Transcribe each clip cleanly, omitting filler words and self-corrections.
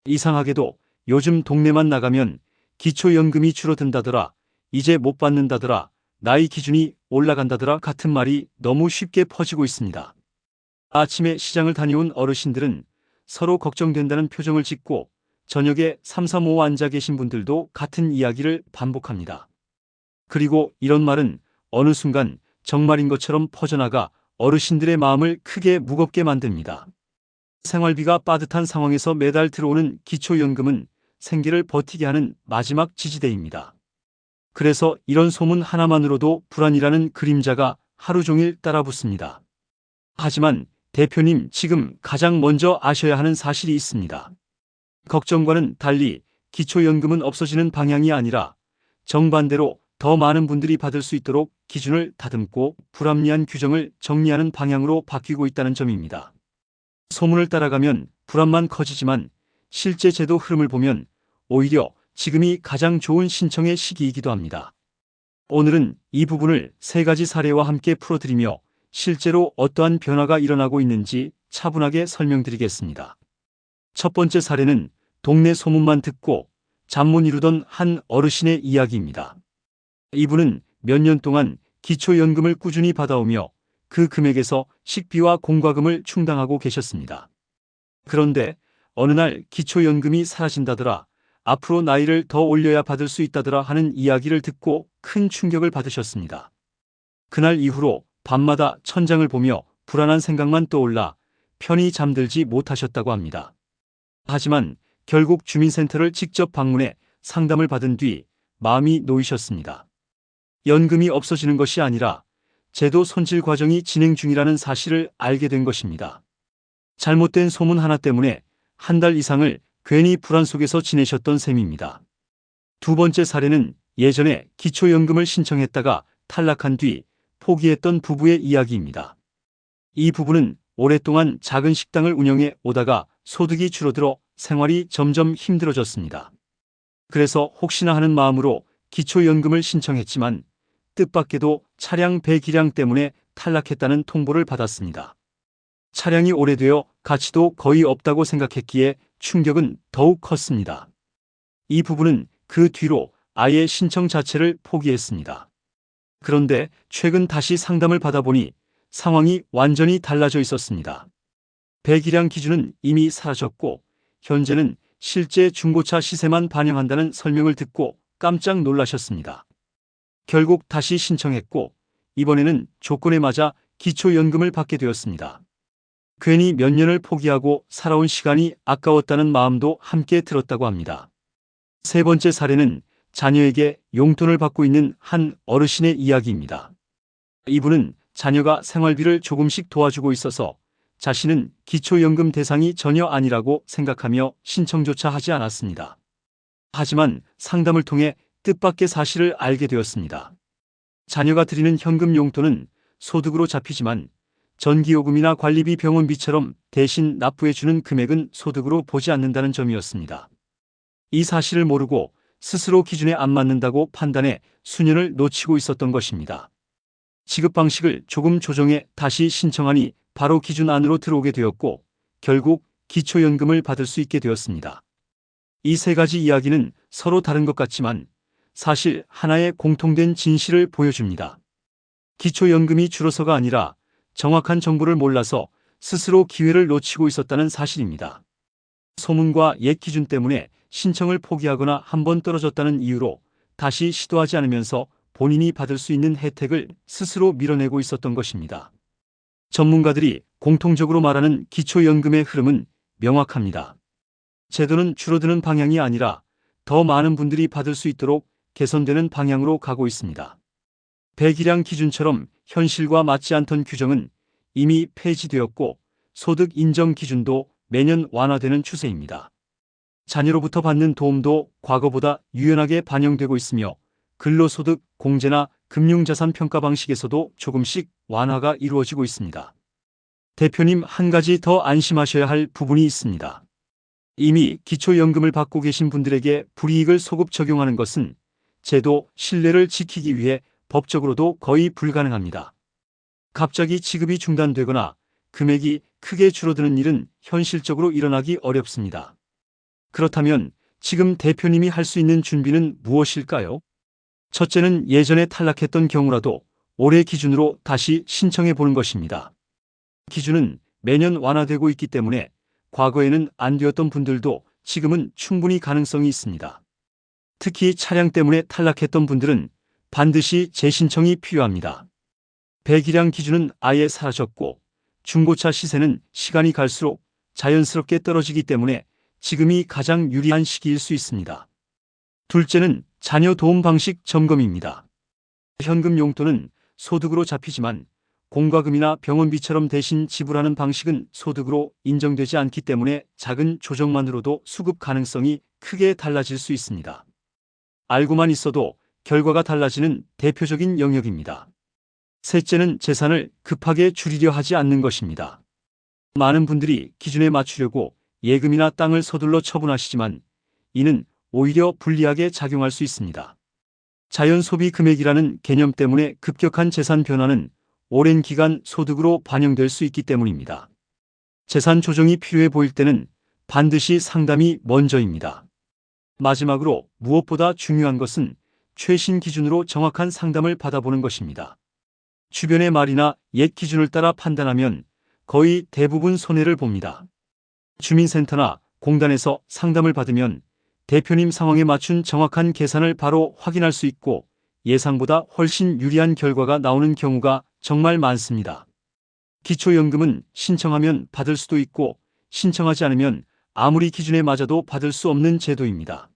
이상하게도 요즘 동네만 나가면 기초연금이 줄어든다더라, 이제 못 받는다더라, 나이 기준이 올라간다더라 같은 말이 너무 쉽게 퍼지고 있습니다. 아침에 시장을 다녀온 어르신들은 서로 걱정된다는 표정을 짓고 저녁에 삼삼오오 앉아 계신 분들도 같은 이야기를 반복합니다. 그리고 이런 말은 어느 순간 정말인 것처럼 퍼져나가 어르신들의 마음을 크게 무겁게 만듭니다. 생활비가 빠듯한 상황에서 매달 들어오는 기초연금은 생계를 버티게 하는 마지막 지지대입니다. 그래서 이런 소문 하나만으로도 불안이라는 그림자가 하루 종일 따라붙습니다. 하지만 대표님, 지금 가장 먼저 아셔야 하는 사실이 있습니다. 걱정과는 달리 기초연금은 없어지는 방향이 아니라 정반대로 더 많은 분들이 받을 수 있도록 기준을 다듬고 불합리한 규정을 정리하는 방향으로 바뀌고 있다는 점입니다. 소문을 따라가면 불안만 커지지만 실제 제도 흐름을 보면 오히려 지금이 가장 좋은 신청의 시기이기도 합니다. 오늘은 이 부분을 세 가지 사례와 함께 풀어드리며 실제로 어떠한 변화가 일어나고 있는지 차분하게 설명드리겠습니다. 첫 번째 사례는 동네 소문만 듣고 잠 못 이루던 한 어르신의 이야기입니다. 이분은 몇 년 동안 기초연금을 꾸준히 받아오며 그 금액에서 식비와 공과금을 충당하고 계셨습니다. 그런데 어느 날 기초연금이 사라진다더라, 앞으로 나이를 더 올려야 받을 수 있다더라 하는 이야기를 듣고 큰 충격을 받으셨습니다. 그날 이후로 밤마다 천장을 보며 불안한 생각만 떠올라 편히 잠들지 못하셨다고 합니다. 하지만 결국 주민센터를 직접 방문해 상담을 받은 뒤 마음이 놓이셨습니다. 연금이 없어지는 것이 아니라 제도 손질 과정이 진행 중이라는 사실을 알게 된 것입니다. 잘못된 소문 하나 때문에 한 달 이상을 괜히 불안 속에서 지내셨던 셈입니다. 두 번째 사례는 예전에 기초연금을 신청했다가 탈락한 뒤 포기했던 부부의 이야기입니다. 이 부부는 오랫동안 작은 식당을 운영해 오다가 소득이 줄어들어 생활이 점점 힘들어졌습니다. 그래서 혹시나 하는 마음으로 기초연금을 신청했지만 뜻밖에도 차량 배기량 때문에 탈락했다는 통보를 받았습니다. 차량이 오래되어 가치도 거의 없다고 생각했기에 충격은 더욱 컸습니다. 이 부부는 그 뒤로 아예 신청 자체를 포기했습니다. 그런데 최근 다시 상담을 받아보니 상황이 완전히 달라져 있었습니다. 배기량 기준은 이미 사라졌고 현재는 실제 중고차 시세만 반영한다는 설명을 듣고 깜짝 놀라셨습니다. 결국 다시 신청했고 이번에는 조건에 맞아 기초연금을 받게 되었습니다. 괜히 몇 년을 포기하고 살아온 시간이 아까웠다는 마음도 함께 들었다고 합니다. 세 번째 사례는 자녀에게 용돈을 받고 있는 한 어르신의 이야기입니다. 이분은 자녀가 생활비를 조금씩 도와주고 있어서 자신은 기초연금 대상이 전혀 아니라고 생각하며 신청조차 하지 않았습니다. 하지만 상담을 통해 뜻밖의 사실을 알게 되었습니다. 자녀가 드리는 현금 용돈은 소득으로 잡히지만 전기요금이나 관리비, 병원비처럼 대신 납부해주는 금액은 소득으로 보지 않는다는 점이었습니다. 이 사실을 모르고 스스로 기준에 안 맞는다고 판단해 수년을 놓치고 있었던 것입니다. 지급 방식을 조금 조정해 다시 신청하니 바로 기준 안으로 들어오게 되었고 결국 기초연금을 받을 수 있게 되었습니다. 이 세 가지 이야기는 서로 다른 것 같지만 사실 하나의 공통된 진실을 보여줍니다. 기초연금이 줄어서가 아니라 정확한 정보를 몰라서 스스로 기회를 놓치고 있었다는 사실입니다. 소문과 옛 기준 때문에 신청을 포기하거나 한번 떨어졌다는 이유로 다시 시도하지 않으면서 본인이 받을 수 있는 혜택을 스스로 밀어내고 있었던 것입니다. 전문가들이 공통적으로 말하는 기초연금의 흐름은 명확합니다. 제도는 줄어드는 방향이 아니라 더 많은 분들이 받을 수 있도록 개선되는 방향으로 가고 있습니다. 배기량 기준처럼 현실과 맞지 않던 규정은 이미 폐지되었고 소득 인정 기준도 매년 완화되는 추세입니다. 자녀로부터 받는 도움도 과거보다 유연하게 반영되고 있으며 근로소득 공제나 금융자산 평가 방식에서도 조금씩 완화가 이루어지고 있습니다. 대표님, 한 가지 더 안심하셔야 할 부분이 있습니다. 이미 기초연금을 받고 계신 분들에게 불이익을 소급 적용하는 것은 제도 신뢰를 지키기 위해 법적으로도 거의 불가능합니다. 갑자기 지급이 중단되거나 금액이 크게 줄어드는 일은 현실적으로 일어나기 어렵습니다. 그렇다면 지금 대표님이 할 수 있는 준비는 무엇일까요? 첫째는 예전에 탈락했던 경우라도 올해 기준으로 다시 신청해 보는 것입니다. 기준은 매년 완화되고 있기 때문에 과거에는 안 되었던 분들도 지금은 충분히 가능성이 있습니다. 특히 차량 때문에 탈락했던 분들은 반드시 재신청이 필요합니다. 배기량 기준은 아예 사라졌고 중고차 시세는 시간이 갈수록 자연스럽게 떨어지기 때문에 지금이 가장 유리한 시기일 수 있습니다. 둘째는 자녀 도움 방식 점검입니다. 현금 용돈은 소득으로 잡히지만 공과금이나 병원비처럼 대신 지불하는 방식은 소득으로 인정되지 않기 때문에 작은 조정만으로도 수급 가능성이 크게 달라질 수 있습니다. 알고만 있어도 결과가 달라지는 대표적인 영역입니다. 셋째는 재산을 급하게 줄이려 하지 않는 것입니다. 많은 분들이 기준에 맞추려고 예금이나 땅을 서둘러 처분하시지만 이는 오히려 불리하게 작용할 수 있습니다. 자연 소비 금액이라는 개념 때문에 급격한 재산 변화는 오랜 기간 소득으로 반영될 수 있기 때문입니다. 재산 조정이 필요해 보일 때는 반드시 상담이 먼저입니다. 마지막으로 무엇보다 중요한 것은 최신 기준으로 정확한 상담을 받아보는 것입니다. 주변의 말이나 옛 기준을 따라 판단하면 거의 대부분 손해를 봅니다. 주민센터나 공단에서 상담을 받으면 대표님 상황에 맞춘 정확한 계산을 바로 확인할 수 있고 예상보다 훨씬 유리한 결과가 나오는 경우가 정말 많습니다. 기초연금은 신청하면 받을 수도 있고 신청하지 않으면 아무리 기준에 맞아도 받을 수 없는 제도입니다.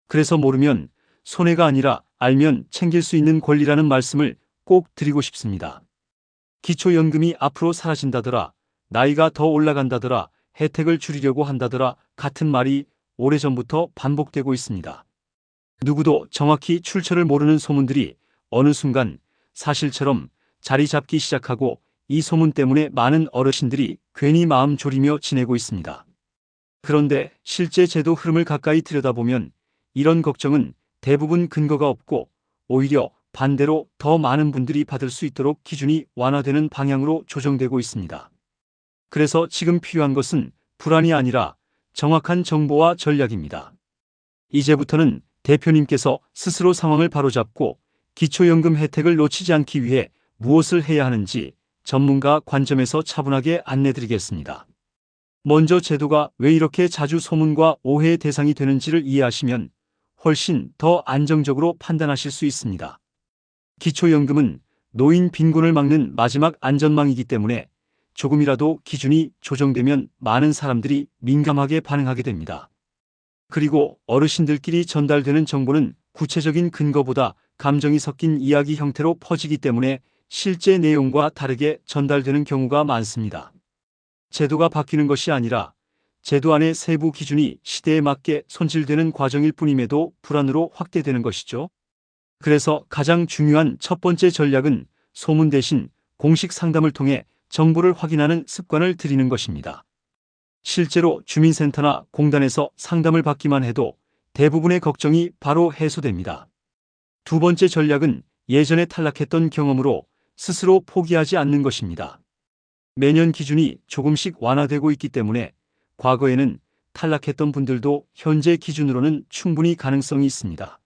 그래서 모르면 손해가 아니라 알면 챙길 수 있는 권리라는 말씀을 꼭 드리고 싶습니다. 기초연금이 앞으로 사라진다더라, 나이가 더 올라간다더라, 혜택을 줄이려고 한다더라 같은 말이 오래전부터 반복되고 있습니다. 누구도 정확히 출처를 모르는 소문들이 어느 순간 사실처럼 자리 잡기 시작하고 이 소문 때문에 많은 어르신들이 괜히 마음 졸이며 지내고 있습니다. 그런데 실제 제도 흐름을 가까이 들여다보면 이런 걱정은 대부분 근거가 없고 오히려 반대로 더 많은 분들이 받을 수 있도록 기준이 완화되는 방향으로 조정되고 있습니다. 그래서 지금 필요한 것은 불안이 아니라 정확한 정보와 전략입니다. 이제부터는 대표님께서 스스로 상황을 바로잡고 기초연금 혜택을 놓치지 않기 위해 무엇을 해야 하는지 전문가 관점에서 차분하게 안내드리겠습니다. 먼저 제도가 왜 이렇게 자주 소문과 오해의 대상이 되는지를 이해하시면 훨씬 더 안정적으로 판단하실 수 있습니다. 기초연금은 노인 빈곤을 막는 마지막 안전망이기 때문에 조금이라도 기준이 조정되면 많은 사람들이 민감하게 반응하게 됩니다. 그리고 어르신들끼리 전달되는 정보는 구체적인 근거보다 감정이 섞인 이야기 형태로 퍼지기 때문에 실제 내용과 다르게 전달되는 경우가 많습니다. 제도가 바뀌는 것이 아니라 제도 안의 세부 기준이 시대에 맞게 손질되는 과정일 뿐임에도 불안으로 확대되는 것이죠. 그래서 가장 중요한 첫 번째 전략은 소문 대신 공식 상담을 통해 정보를 확인하는 습관을 들이는 것입니다. 실제로 주민센터나 공단에서 상담을 받기만 해도 대부분의 걱정이 바로 해소됩니다. 두 번째 전략은 예전에 탈락했던 경험으로 스스로 포기하지 않는 것입니다. 매년 기준이 조금씩 완화되고 있기 때문에 과거에는 탈락했던 분들도 현재 기준으로는 충분히 가능성이 있습니다.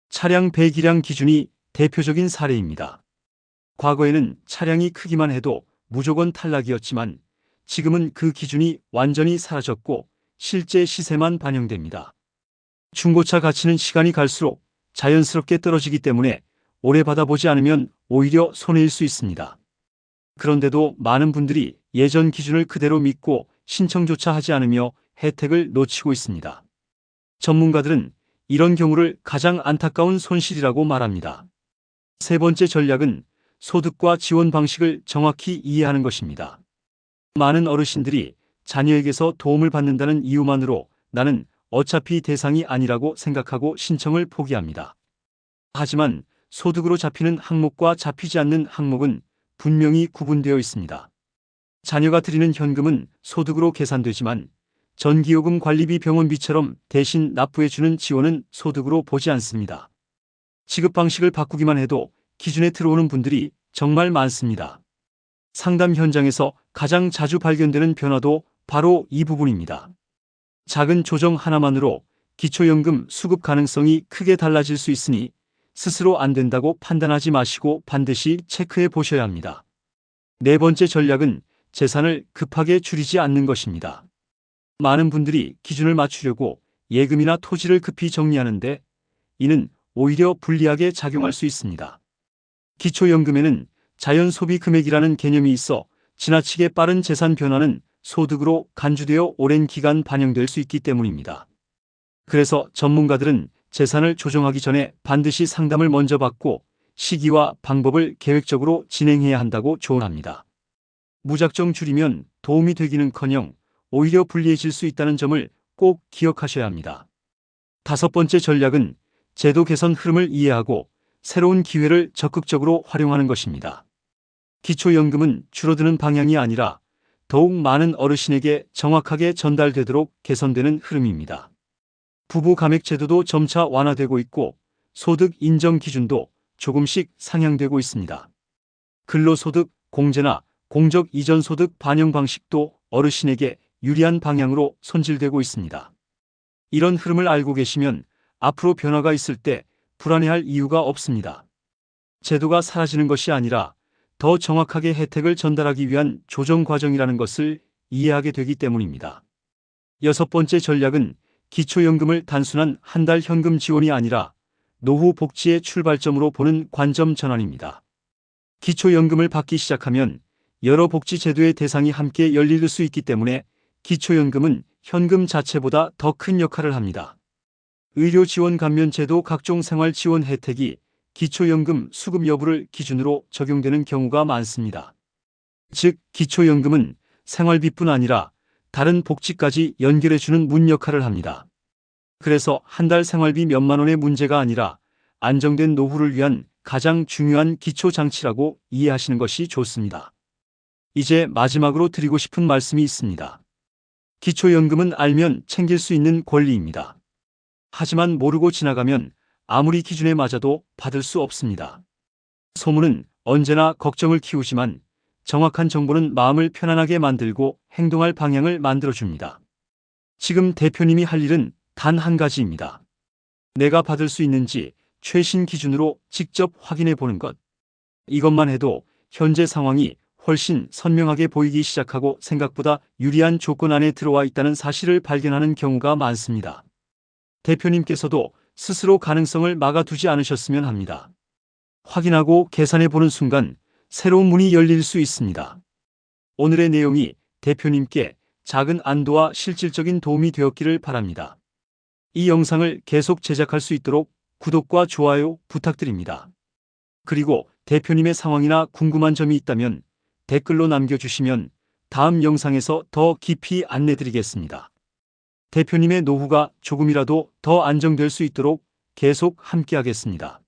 차량 배기량 기준이 대표적인 사례입니다. 과거에는 차량이 크기만 해도 무조건 탈락이었지만 지금은 그 기준이 완전히 사라졌고 실제 시세만 반영됩니다. 중고차 가치는 시간이 갈수록 자연스럽게 떨어지기 때문에 오래 받아보지 않으면 오히려 손해일 수 있습니다. 그런데도 많은 분들이 예전 기준을 그대로 믿고 신청조차 하지 않으며 혜택을 놓치고 있습니다. 전문가들은 이런 경우를 가장 안타까운 손실이라고 말합니다. 세 번째 전략은 소득과 지원 방식을 정확히 이해하는 것입니다. 많은 어르신들이 자녀에게서 도움을 받는다는 이유만으로 나는 어차피 대상이 아니라고 생각하고 신청을 포기합니다. 하지만 소득으로 잡히는 항목과 잡히지 않는 항목은 분명히 구분되어 있습니다. 자녀가 드리는 현금은 소득으로 계산되지만 전기요금 관리비 병원비처럼 대신 납부해주는 지원은 소득으로 보지 않습니다. 지급 방식을 바꾸기만 해도 기준에 들어오는 분들이 정말 많습니다. 상담 현장에서 가장 자주 발견되는 변화도 바로 이 부분입니다. 작은 조정 하나만으로 기초연금 수급 가능성이 크게 달라질 수 있으니 스스로 안 된다고 판단하지 마시고 반드시 체크해 보셔야 합니다. 네 번째 전략은 재산을 급하게 줄이지 않는 것입니다. 많은 분들이 기준을 맞추려고 예금이나 토지를 급히 정리하는데 이는 오히려 불리하게 작용할 수 있습니다. 기초연금에는 자연 소비 금액이라는 개념이 있어 지나치게 빠른 재산 변화는 소득으로 간주되어 오랜 기간 반영될 수 있기 때문입니다. 그래서 전문가들은 재산을 조정하기 전에 반드시 상담을 먼저 받고 시기와 방법을 계획적으로 진행해야 한다고 조언합니다. 무작정 줄이면 도움이 되기는커녕 오히려 불리해질 수 있다는 점을 꼭 기억하셔야 합니다. 다섯 번째 전략은 제도 개선 흐름을 이해하고 새로운 기회를 적극적으로 활용하는 것입니다. 기초연금은 줄어드는 방향이 아니라 더욱 많은 어르신에게 정확하게 전달되도록 개선되는 흐름입니다. 부부 감액 제도도 점차 완화되고 있고 소득 인정 기준도 조금씩 상향되고 있습니다. 근로소득 공제나 공적 이전 소득 반영 방식도 어르신에게 유리한 방향으로 손질되고 있습니다. 이런 흐름을 알고 계시면 앞으로 변화가 있을 때 불안해할 이유가 없습니다. 제도가 사라지는 것이 아니라 더 정확하게 혜택을 전달하기 위한 조정 과정이라는 것을 이해하게 되기 때문입니다. 여섯 번째 전략은 기초연금을 단순한 한 달 현금 지원이 아니라 노후 복지의 출발점으로 보는 관점 전환입니다. 기초연금을 받기 시작하면 여러 복지 제도의 대상이 함께 열릴 수 있기 때문에 기초연금은 현금 자체보다 더 큰 역할을 합니다. 의료 지원 감면 제도 각종 생활 지원 혜택이 기초연금 수급 여부를 기준으로 적용되는 경우가 많습니다. 즉, 기초연금은 생활비뿐 아니라 다른 복지까지 연결해주는 문 역할을 합니다. 그래서 한 달 생활비 몇만 원의 문제가 아니라 안정된 노후를 위한 가장 중요한 기초장치라고 이해하시는 것이 좋습니다. 이제 마지막으로 드리고 싶은 말씀이 있습니다. 기초연금은 알면 챙길 수 있는 권리입니다. 하지만 모르고 지나가면 아무리 기준에 맞아도 받을 수 없습니다. 소문은 언제나 걱정을 키우지만 정확한 정보는 마음을 편안하게 만들고 행동할 방향을 만들어줍니다. 지금 대표님이 할 일은 단 한 가지입니다. 내가 받을 수 있는지 최신 기준으로 직접 확인해 보는 것. 이것만 해도 현재 상황이 훨씬 선명하게 보이기 시작하고 생각보다 유리한 조건 안에 들어와 있다는 사실을 발견하는 경우가 많습니다. 대표님께서도 스스로 가능성을 막아두지 않으셨으면 합니다. 확인하고 계산해 보는 순간 새로운 문이 열릴 수 있습니다. 오늘의 내용이 대표님께 작은 안도와 실질적인 도움이 되었기를 바랍니다. 이 영상을 계속 제작할 수 있도록 구독과 좋아요 부탁드립니다. 그리고 대표님의 상황이나 궁금한 점이 있다면 댓글로 남겨주시면 다음 영상에서 더 깊이 안내드리겠습니다. 대표님의 노후가 조금이라도 더 안정될 수 있도록 계속 함께하겠습니다.